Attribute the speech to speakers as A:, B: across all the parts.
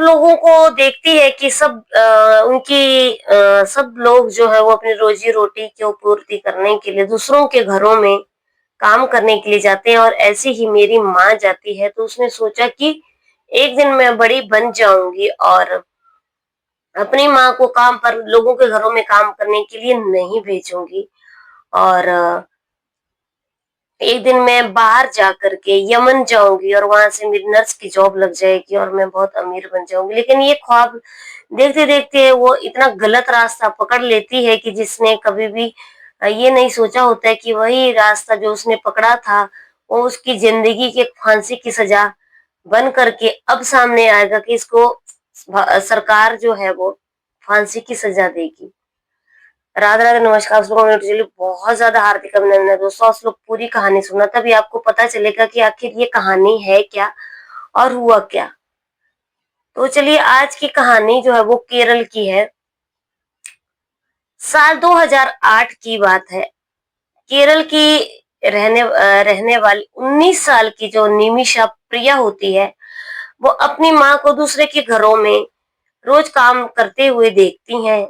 A: लोगों को देखती है कि सब लोग जो है वो अपनी रोजी-रोटी की पूर्ति करने के लिए दूसरों के घरों में काम करने के लिए जाते हैं और ऐसे ही मेरी माँ जाती है, तो उसने सोचा कि एक दिन मैं बड़ी बन जाऊँगी और अपनी माँ को काम पर लोगों के घरों में काम करने के लिए नहीं भेजूँगी और एक दिन मैं बाहर जाकर के यमन जाऊँगी और वहाँ से मेरी नर्स की जॉब लग जाएगी और मैं बहुत अमीर बन जाऊँगी। लेकिन ये ख्वाब देखते-देखते वो इतना गलत रास्ता पकड़ लेती है कि जिसने कभी भी ये नहीं सोचा होता है कि वही रास्ता जो उसने पकड़ा था, वो उसकी ज़िंदगी की एक फांसी की सज़ा बन करके अब सामने आएगा कि इसको सरकार जो है वो फांसी की सज़ा देगी। राधे-राधे, नमस्कार। आप लोगों ने चलिए बहुत ज़्यादा हार्दिक अभिनंदन दोस्तों। आप लोग पूरी कहानी सुनना तभी आपको पता चलेगा कि आखिर ये कहानी है क्या और हुआ क्या। तो चलिए आज की कहानी जो है वो केरल की है। साल 2008 की बात है। केरल की रहने वाली 19 साल की जो निमिषा प्रिया होती है, वो अपनी माँ को दूसरे के घरों में रोज काम करते हुए देखती हैं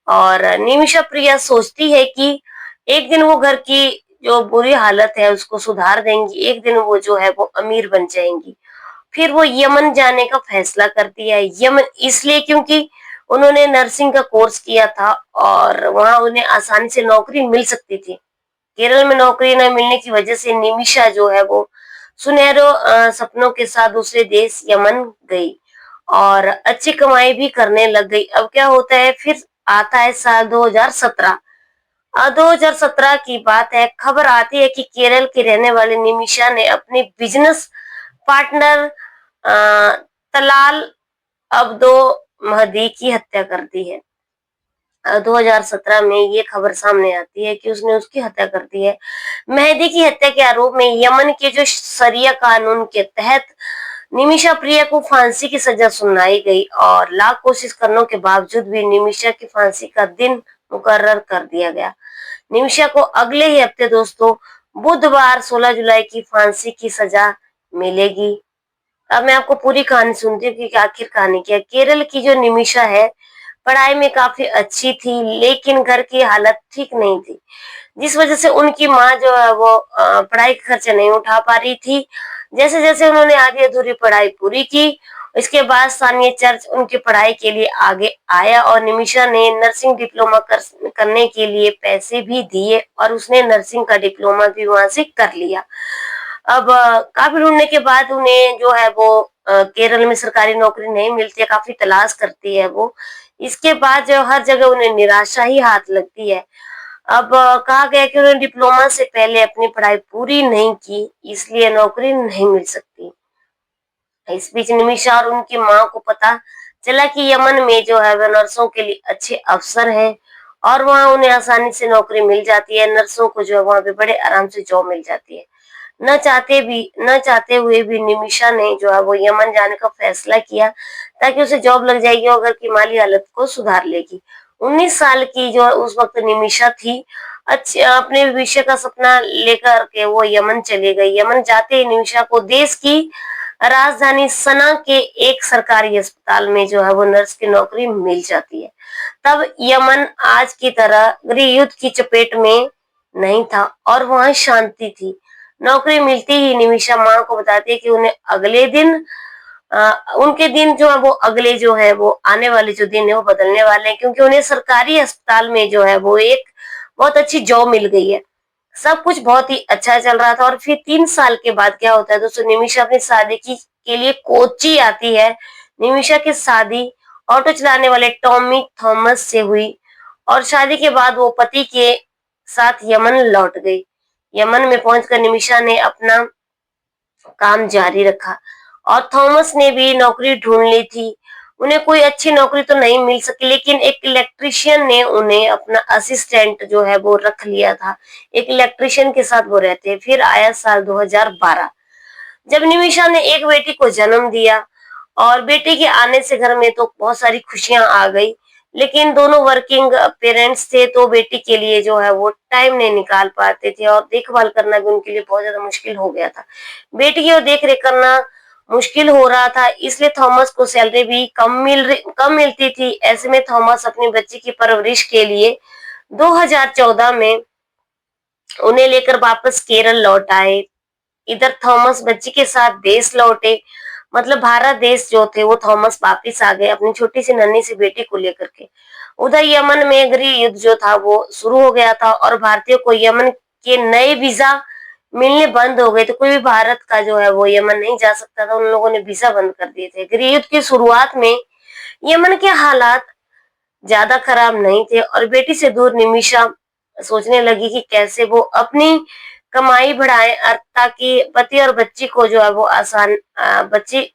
A: और निमिषा प्रिया सोचती है कि एक दिन वो घर की जो बुरी हालत है उसको सुधार देंगी, एक दिन वो जो है वो अमीर बन जाएंगी। फिर वो यमन जाने का फैसला करती है। यमन इसलिए क्योंकि उन्होंने नर्सिंग का कोर्स किया था और वहां उन्हें आसानी से नौकरी मिल सकती थी। केरल में नौकरी न मिलने की वजह से निमिषा जो है वो सुनहरे सपनों के साथ दूसरे देश यमन गई और अच्छी कमाई भी करने लग गई। अब क्या होता है, फिर आता है साल 2017। 2017 की बात है, खबर आती है कि केरल की रहने वाली निमिषा ने अपने business partner Talal Abdo Mahdi की हत्या कर दी है। 2017 में ये खबर सामने आती है कि उसने उसकी हत्या कर दी है। मेहदी की हत्या के आरोप में यमन के जो शरिया कानून के तहत निमिषा प्रिया को फांसी की सजा सुनाई गई और लाख कोशिश करने के बावजूद भी निमिषा की फांसी का दिन मुकर्रर कर दिया गया। निमिषा को अगले ही हफ्ते दोस्तों बुधवार 16 जुलाई की फांसी की सजा मिलेगी। अब मैं आपको पूरी कहानी सुनती हूँ कि आखिर कहानी क्या है। केरल की जो निमिषा है, पढ़ाई में काफी अच्छी थी लेकिन घर की हालत ठीक नहीं थी, जिस वजह से उनकी माँ जो है वो पढ़ाई का खर्चा नहीं उठा पा रही थी। जैसे जैसे उन्होंने आधी अधूरी पढ़ाई पूरी की, इसके बाद स्थानीय चर्च उनकी पढ़ाई के लिए आगे आया और निमिषा ने नर्सिंग डिप्लोमा करने के लिए पैसे भी दिए और उसने नर्सिंग का डिप्लोमा भी वहां से कर लिया। अब काफी ढूंढने के बाद उन्हें जो है वो केरल में सरकारी नौकरी नहीं मिलती है, काफी तलाश करती है वो। इसके बाद जो हर जगह उन्हें निराशा ही हाथ लगती है। अब कहा गया कि उन्होंने डिप्लोमा से पहले अपनी पढ़ाई पूरी नहीं की, इसलिए नौकरी नहीं मिल सकती। इस बीच निमिषा और उनकी माँ को पता चला कि यमन में जो है वह नर्सों के लिए अच्छे अवसर हैं और वहाँ उन्हें आसानी से नौकरी मिल जाती है। नर्सों को जो है वहाँ पे बड़े आराम से जॉब मिल जाती है। न चाहते हुए भी निमिषा ने जो है वो यमन जाने का फैसला किया ताकि उसे जॉब लग जाएगी और घर की माली हालत को सुधार लेगी। 19 साल की जो उस वक्त निमिषा थी, अच्छे अपने भविष्य का सपना लेकर के वो यमन चले गई। यमन जाते ही निमिषा को देश की राजधानी सना के एक सरकारी अस्पताल में जो है वो नर्स की नौकरी मिल जाती है। तब यमन आज की तरह गृह युद्ध की चपेट में नहीं था और वहां शांति थी। नौकरी मिलती ही निमिषा माँ को बताती है कि उन्हें अगले दिन उनके दिन जो है वो अगले जो है वो आने वाले जो दिन है वो बदलने वाले हैं, क्योंकि उन्हें सरकारी अस्पताल में जो है वो एक बहुत अच्छी जॉब मिल गई है। सब कुछ बहुत ही अच्छा चल रहा था और फिर 3 साल के बाद क्या होता है दोस्तों, निमिषा अपनी शादी की के लिए कोच्चि आती है। निमिषा की शादी ऑटो चलाने वाले टॉमी थॉमस से हुई और शादी के बाद वो पति के साथ यमन लौट गई। यमन में पहुंचकर निमिषा ने अपना काम जारी रखा और थॉमस ने भी नौकरी ढूंढ ली थी। उन्हें कोई अच्छी नौकरी तो नहीं मिल सकी लेकिन एक इलेक्ट्रिशियन ने उन्हें अपना असिस्टेंट जो है वो रख लिया था। एक इलेक्ट्रिशियन के साथ वो रहते। फिर आया साल 2012, जब निमिषा ने एक बेटी को जन्म दिया और बेटी के आने से घर में तो बहुत सारी खुशियां आ गई। लेकिन दोनों वर्किंग पेरेंट्स थे तो बेटी के लिए जो है वो टाइम नहीं निकाल पाते थे और देखभाल करना भी उनके लिए बहुत ज्यादा मुश्किल हो गया था। बेटी की देख रेख करना मुश्किल हो रहा था, इसलिए थॉमस को सैलरी भी कम मिलती थी। ऐसे में थॉमस अपनी बच्ची की परवरिश के लिए 2014 में उन्हें लेकर वापस केरल लौट आए। इधर थॉमस बच्ची के साथ देश लौटे, मतलब भारत देश जो थे वो थॉमस वापिस आ गए अपनी छोटी सी नन्ही सी बेटी को लेकर के। उधर यमन में गृह युद्ध जो था वो शुरू हो गया था और भारतीयों को यमन के नए वीजा मिलने बंद हो गए थे। कोई भी भारत का जो है वो यमन नहीं जा सकता था, उन लोगों ने वीजा बंद कर दिए थे। गृह युद्ध की शुरुआत में यमन के हालात ज्यादा खराब नहीं थे और बेटी से दूर निमिषा सोचने लगी कि कैसे वो अपनी कमाई बढ़ाए ताकि पति और बच्ची को जो है वो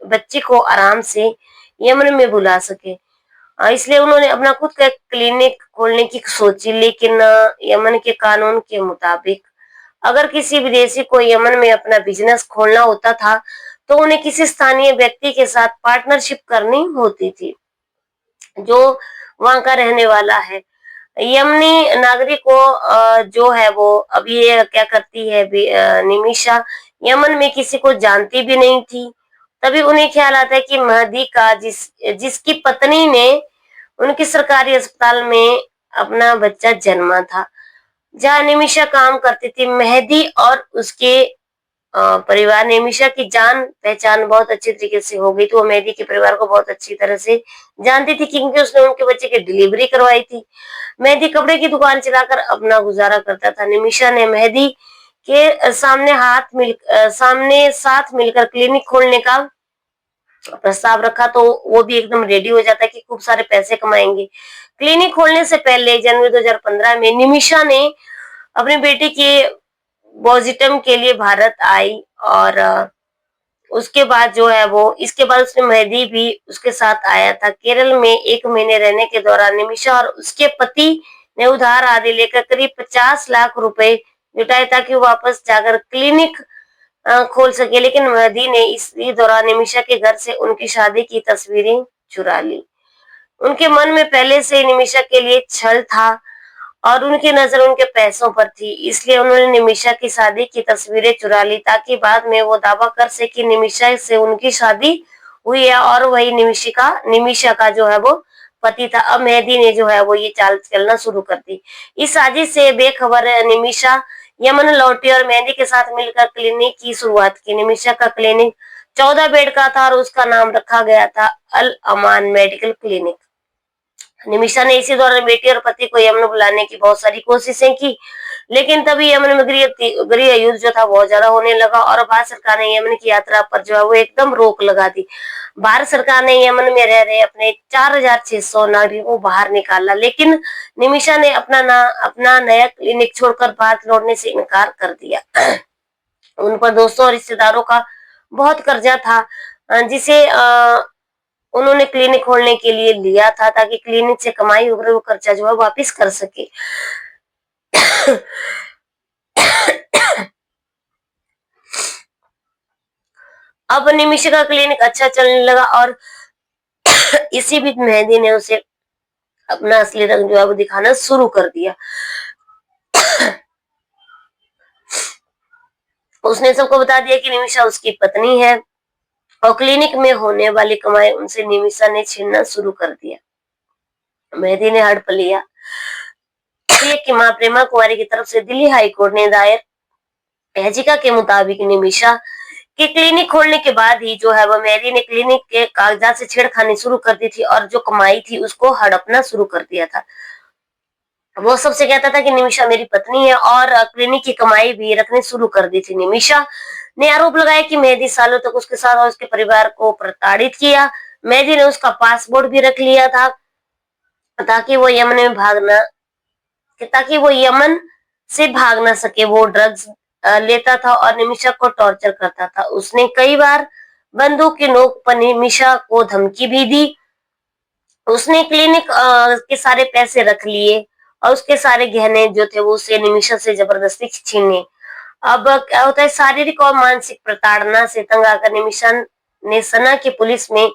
A: बच्ची को आराम से यमन में बुला सके। इसलिए उन्होंने अपना खुद का क्लिनिक खोलने की सोची, लेकिन यमन के कानून के मुताबिक अगर किसी विदेशी को यमन में अपना बिजनेस खोलना होता था तो उन्हें किसी स्थानीय व्यक्ति के साथ पार्टनरशिप करनी होती थी जो वहां का रहने वाला है। यमनी नागरिक को जो है वो अब ये क्या करती है निमिषा यमन में किसी को जानती भी नहीं थी। तभी उन्हें ख्याल आता है कि महदी का जिसकी पत्नी ने उनके सरकारी अस्पताल में अपना बच्चा जन्मा था, जहाँ निमिषा काम करती थी। मेहदी और उसके परिवार ने निमिषा की जान पहचान बहुत अच्छी तरीके से हो गई थी। वो मेहदी के परिवार को बहुत अच्छी तरह से जानती थी क्योंकि उसने उनके बच्चे की डिलीवरी करवाई थी। मेहदी कपड़े की दुकान चलाकर अपना गुजारा करता था। निमिषा ने मेहदी के सामने साथ मिलकर क्लिनिक खोलने का प्रस्ताव रखा तो वो भी एकदम रेडी हो जाता है कि खूब सारे पैसे कमाएंगे। क्लिनिक खोलने से पहले जनवरी 2015 में निमिषा ने अपनी बेटी के पोस्टमार्टम के लिए भारत आई और उसके बाद जो है वो इसके बाद उसने मेहदी भी उसके साथ आया था। केरल में 1 महीने रहने के दौरान निमिषा और उसके पति ने उधार आदि लेकर करीब 50 लाख रुपए जुटाए ताकि वो वापस जाकर क्लिनिक खोल सके, लेकिन मेहदी ने इसी दौरान निमिषा के घर से उनकी शादी की तस्वीरें चुरा ली। उनके मन में पहले से ही निमिषा के लिए छल था और उनकी नजर उनके पैसों पर थी, इसलिए उन्होंने निमिषा की शादी की तस्वीरें चुरा ली ताकि बाद में वो दावा कर सके कि निमिषा से उनकी शादी हुई है और वही निमिषा का जो है वो पति था। अब मेहदी ने जो है वो ये चाल चलना शुरू कर दी। इस साजिश से बेखबर निमिषा यमन लौटी और मेहदी के साथ मिलकर क्लिनिक की शुरुआत की। निमिषा का क्लिनिक 14 बेड का था और उसका नाम रखा गया था अल अमान मेडिकल क्लिनिक। निमिषा ने इसी दौरान बेटी और पति को यमन बुलाने की बहुत सारी कोशिशें की, लेकिन तभी यमन में गृह युद्ध जो था बहुत ज्यादा होने लगा और भारत सरकार ने यमन की यात्रा पर जो है वो एकदम रोक लगा दी। भारत सरकार ने यमन में रह रहे अपने 4600 नागरिकों को बाहर निकाला, लेकिन निमिषा ने अपना नया क्लिनिक छोड़कर भारत लौटने से इनकार कर दिया। उन पर दोस्तों और रिश्तेदारों का बहुत कर्जा था जिसे उन्होंने क्लिनिक खोलने के लिए लिया था ताकि क्लिनिक से कमाई होकर वो कर्जा जो है वापस कर सके। अब निमिषा का क्लिनिक अच्छा चलने लगा और इसी बीच मेहदी ने उसे अपना असली रंग जो है वो दिखाना शुरू कर दिया। उसने सबको बता दिया कि निमिषा उसकी पत्नी है और क्लिनिक में होने वाली कमाई उनसे निमिषा ने छीनना शुरू कर दिया। मेहदी ने हड़प लिया कि मां प्रेमा कुमारी की तरफ से दिल्ली हाई कोर्ट ने दायर याचिका के मुताबिक निमिषा के क्लिनिक खोलने के बाद ही जो है वो मेहदी ने क्लिनिक के कागजात से छेड़खानी शुरू कर दी थी और जो कमाई थी उसको हड़पना शुरू कर दिया था। वो सबसे कहता था कि निमिषा मेरी पत्नी है और क्लिनिक की कमाई भी रखनी शुरू कर दी थी। निमिषा ने आरोप लगाया कि मेहदी सालों तक उसके साथ और उसके परिवार को प्रताड़ित किया। मेहदी ने उसका पासपोर्ट भी रख लिया था ताकि वो यमन से भाग ना सके। वो ड्रग्स लेता था और निमिषा को टॉर्चर करता था। उसने कई बार बंदूक की नोक पर निमिषा को धमकी भी दी। उसने क्लिनिक के सारे पैसे रख लिए और उसके सारे गहने जो थे वो उसे निमिषा से जबरदस्ती छीने। अब क्या होता है, शारीरिक और मानसिक प्रताड़ना से तंग आकर निमिषा ने सना की पुलिस में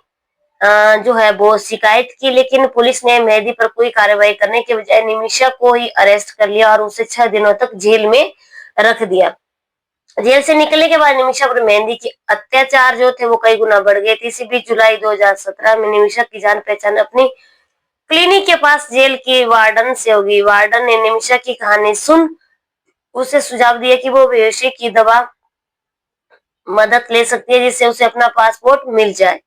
A: जो है वो शिकायत की, लेकिन पुलिस ने मेहदी पर कोई कार्रवाई करने के बजाय निमिषा को ही अरेस्ट कर लिया और उसे 6 दिनों तक जेल में रख दिया। जेल से निकलने के बाद निमिषा पर मेहंदी की अत्याचार जो थे वो कई गुना बढ़ गए थे। इसी बीच जुलाई 2017 में निमिषा की जान पहचान अपनी क्लिनिक के पास जेल की वार्डन से होगी। वार्डन ने निमिषा की कहानी सुन उसे सुझाव दिया कि वो बेहोशी की दवा मदद ले सकती है, जिससे उसे अपना पासपोर्ट मिल जाए।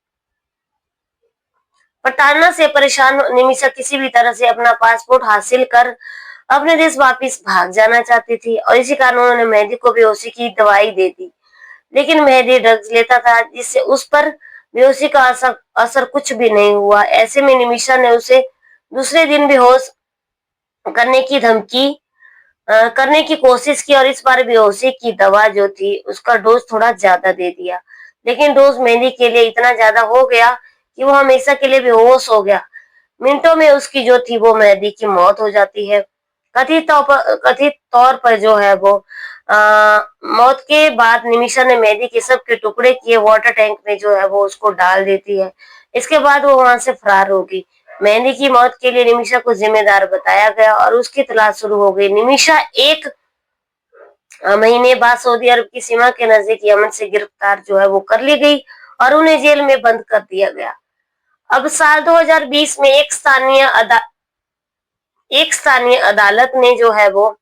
A: प्रताड़ना से परेशान निमिषा किसी भी तरह से अपना पासपोर्ट हासिल कर अपने देश वापस भाग जाना चाहती थी और इसी कारण उन्होंने मेहदी को बेहोशी की दवाई दे दी। लेकिन मेहदी ड्रग्स लेता था, जिससे उस पर बेहोशी का असर कुछ भी नहीं हुआ। ऐसे में निमिषा ने उसे दूसरे दिन बेहोश करने की धमकी करने की कोशिश की और इस बार बेहोशी की दवा जो थी उसका डोज थोड़ा ज्यादा दे दिया। लेकिन डोज मेहंदी के लिए इतना ज्यादा हो गया कि वो हमेशा के लिए बेहोश हो गया। मिनटों में उसकी जो थी वो मेहंदी की मौत हो जाती है। कथित तौर पर जो है वो मौत के बाद निमिषा ने मेहंदी के सब के टुकड़े किए वाटर टैंक में जो है वो उसको डाल देती है। इसके बाद वो वहां से फरार होगी। मेहंदी की मौत के लिए निमिषा को जिम्मेदार बताया गया और उसकी तलाश शुरू हो गई। निमिषा एक महीने बाद सऊदी अरब की सीमा के नजदीक यमन से गिरफ्तार जो है वो कर ली गई और उन्हें जेल में बंद कर दिया गया। अब साल 2020 में एक स्थानीय अदालत ने जो है वो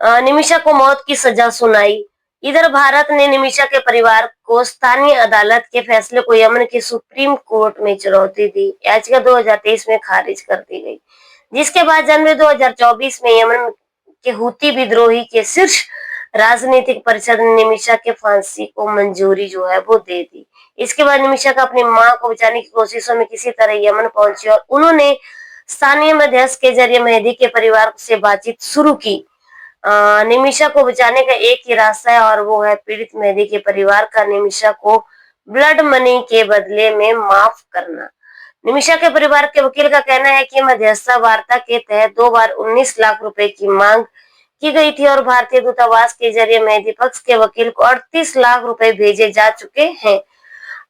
A: निमिषा को मौत की सजा सुनाई। इधर भारत ने निमिषा के परिवार को स्थानीय अदालत के फैसले को यमन की सुप्रीम कोर्ट में चुनौती दी। याचिका 2023 में खारिज कर दी गई, जिसके बाद जनवरी 2024 में यमन के हूती विद्रोही के शीर्ष राजनीतिक परिषद ने निमिषा के फांसी को मंजूरी जो है वो दे दी। इसके बाद निमिषा का अपनी मां को बचाने की कोशिशों में किसी तरह यमन पहुंची और उन्होंने स्थानीय मध्यस्थ के जरिए मेहदी के परिवार से बातचीत शुरू की। निमिषा को बचाने का एक ही रास्ता है और वो है पीड़ित मेहदी के परिवार का निमिषा को ब्लड मनी के बदले में माफ करना। निमिषा के परिवार के वकील का कहना है कि मध्यस्थता वार्ता के तहत 2 बार 19 लाख रुपए की मांग की गई थी और भारतीय दूतावास के जरिए मेहदी पक्ष के वकील को 38 लाख रुपए भेजे जा चुके हैं।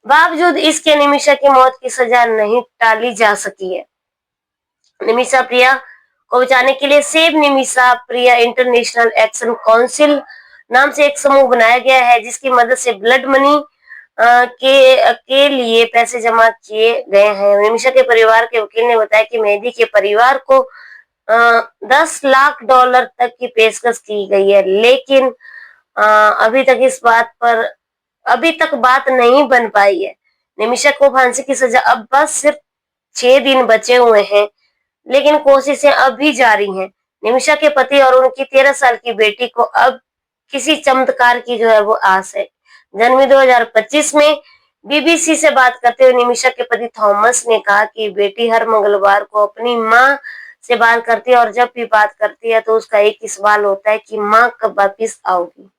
A: बावजूद इसके निमिषा की मौत की सजा नहीं टाली जा सकी है। निमिषा प्रिया को बचाने के लिए सेव निमिषा प्रिया इंटरनेशनल एक्शन काउंसिल नाम से एक समूह बनाया गया है, जिसकी मदद से ब्लड मनी के लिए पैसे जमा किए गए हैं। निमिषा के परिवार के वकील ने बताया कि मेहदी के परिवार को 10 लाख डॉलर तक की पेशकश की गई है, लेकिन अभी तक बात नहीं बन पाई है। निमिषा को फांसी की सजा अब बस सिर्फ 6 दिन बचे हुए हैं, लेकिन कोशिशें अब भी जारी हैं। निमिषा के पति और उनकी 13 साल की बेटी को अब किसी चमत्कार की जो है वो आस है। जनवरी 2025 में बीबीसी से बात करते हुए निमिषा के पति थॉमस ने कहा कि बेटी हर मंगलवार को अपनी माँ से बात करती है और जब भी बात करती है तो उसका एक ही सवाल होता है कि माँ कब वापिस आओगी।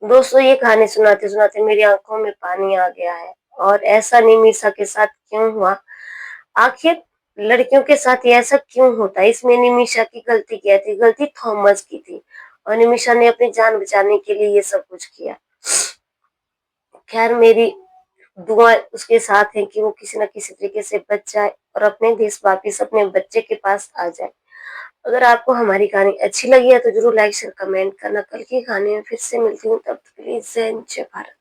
A: दोस्तों, ये कहानी सुनाते सुनाते मेरी आंखों में पानी आ गया है और ऐसा निमिषा के साथ क्यों हुआ? आखिर लड़कियों के साथ ये ऐसा क्यों होता है? इसमें निमिषा की गलती क्या थी? गलती थॉमस की थी और निमिषा ने अपनी जान बचाने के लिए ये सब कुछ किया। खैर, मेरी दुआ उसके साथ है कि वो किसी न किसी तरीके से बच जाए और अपने देश वापिस अपने बच्चे के पास आ जाए। अगर आपको हमारी कहानी अच्छी लगी है तो जरूर लाइक शेयर कमेंट करना। कल की कहानी में फिर से मिलती हूँ, तब तक के लिए जय हिंद जय भारत।